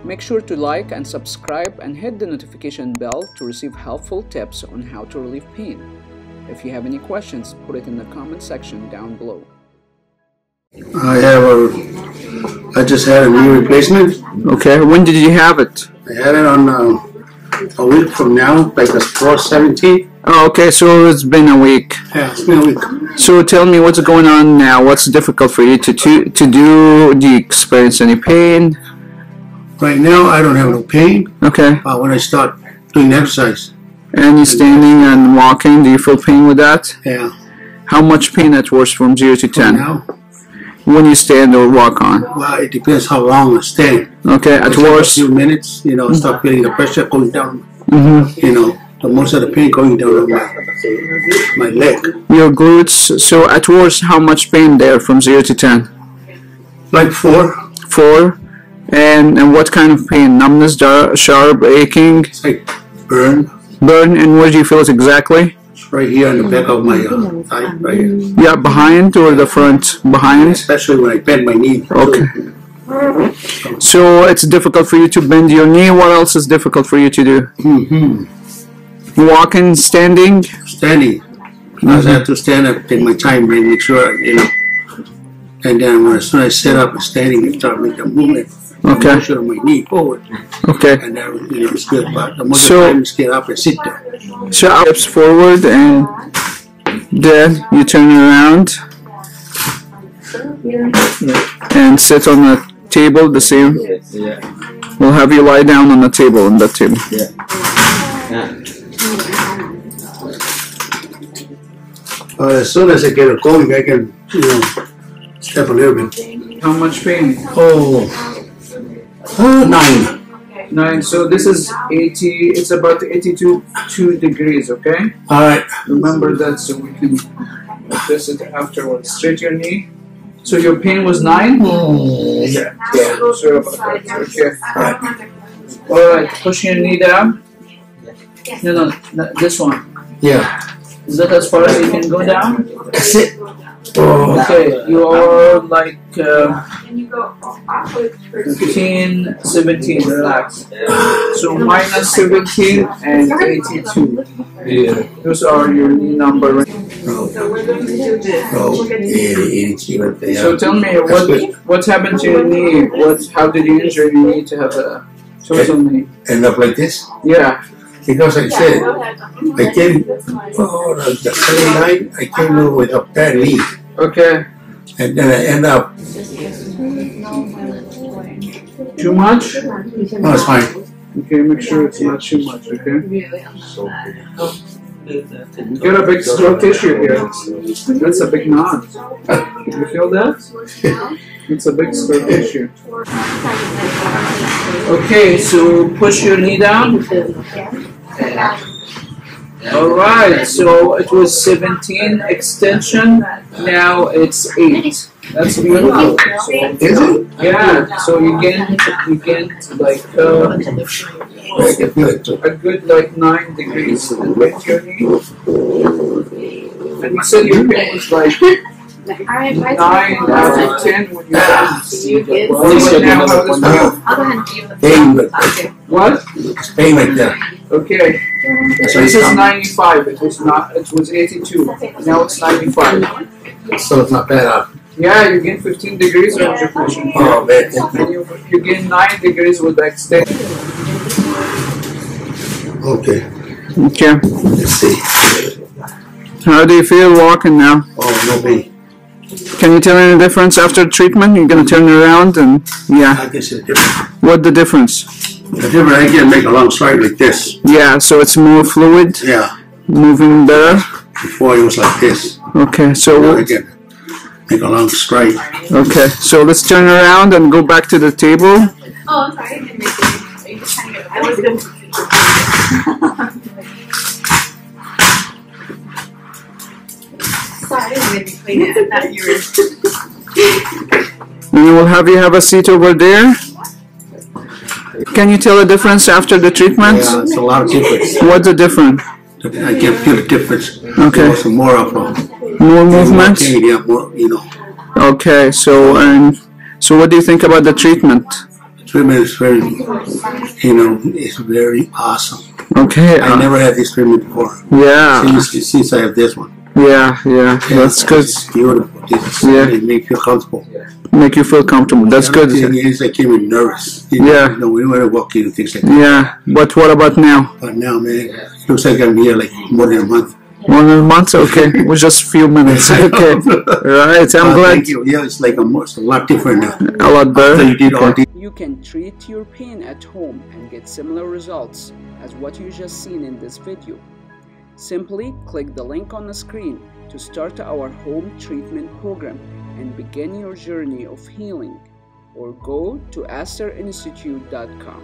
Make sure to like and subscribe and hit the notification bell to receive helpful tips on how to relieve pain. If you have any questions, put it in the comment section down below. I just had a knee replacement. Okay, when did you have it? I had it on a week from now, like the 4/17. Oh, okay, so it's been a week. Yeah, it's been a week. So tell me what's going on now. What's difficult for you to do? Do you experience any pain? Right now, I don't have no pain. Okay. When I start doing exercise. And you standing and walking, do you feel pain with that? Yeah. How much pain at worst from 0 to 10? Now, when you stand or walk on? well, it depends how long I stand. Okay, at worst. A few minutes, start feeling the pressure going down. Mm-hmm. The most of the pain going down on my leg. Your glutes. So at worst, how much pain there from 0 to 10? Like 4. 4. And what kind of pain? Numbness, sharp, aching? It's like burn. Burn, and where do you feel it exactly? It's right here on the back of my thigh, right here. Yeah, behind or the front? Behind? Especially when I bend my knee. Okay. So it's difficult for you to bend your knee. What else is difficult for you to do? Walking, standing? Standing. I have to stand up, take my time, and make sure, And then as soon as I sit up and standing, I start making a movement. Okay. Push my knee forward. Okay. And then, it's good. But the most of the time, just get up and sit there. So steps forward, and then you turn around and sit on the table the same. We'll have you lie down on the table, on that table. As soon as I get it going, I can, step a little bit. How much pain? 9. 9. So this is 80. It's about 82 degrees. Okay. All right. Remember that, so we can adjust it afterwards. Straight your knee. So your pain was 9. Yeah. Sorry about that. Okay. All right. Push your knee down. No, this one. Yeah. Is that as far as you can go down? That's it. Okay, you are like 15, 17, relax. So minus 17 and 82. Those are your knee number. So tell me, what happened to your knee? How did you injure your knee to have a total knee? End up like this? Yeah. Because I said, I came, the Sunday night, I came in with a bad knee. Okay. And then I end up. Too much? No, it's fine. Okay, make sure it's not too much, okay? You got a big scar tissue here. That's a big knot. You feel that? It's a big scar tissue. Okay, so push your knee down. Alright, so it was 17 extension, now it's 8. That's beautiful. Is it? Yeah, so you get like a good like 9 degrees with your knee. And you said your pain was like 9 out of 10 when you're done. Pain, What? pain like that. Okay. So this is 95. It was 82. Now it's 95. So it's not bad. Yeah, you gain 15 degrees of depression. Oh man, thank you. And you gain 9 degrees with the extension. Okay. Okay. Let's see. How do you feel walking now? Oh, no pain. Can you tell me the difference after treatment? You're gonna turn around and I can see the difference. What the difference? The difference, I can make a long stride like this. Yeah, so it's more fluid. Yeah. Moving better. Before it was like this. Okay, so Now I can make a long stride. Okay, so let's turn around and go back to the table. Oh, I'm sorry. I didn't make it. I was going to. Sorry, I didn't make you clean it. I thought you were. And we'll have you have a seat over there. Can you tell the difference after the treatment? Yeah, it's a lot of difference. What's the difference? I can feel the difference. Okay. Also more of More movement? Yeah, more, Okay, so what do you think about the treatment? treatment is very, it's very awesome. Okay. I never had this treatment before. Yeah. Since I have this one. Yeah. That's good. It's beautiful. It makes you comfortable. Make you feel comfortable. That's good. It's like even nervous. We don't want to walk in and things like that. Yeah. But what about now? But now, man, it looks like I'm here like more than a month. More than a month? Okay. It was just a few minutes. Okay. Right. I'm glad. Thank you. Yeah, it's like it's a lot different now. A lot better. So you did all these. You can treat your pain at home and get similar results as what you just seen in this video. Simply click the link on the screen to start our home treatment program and begin your journey of healing, or go to asterinstitute.com.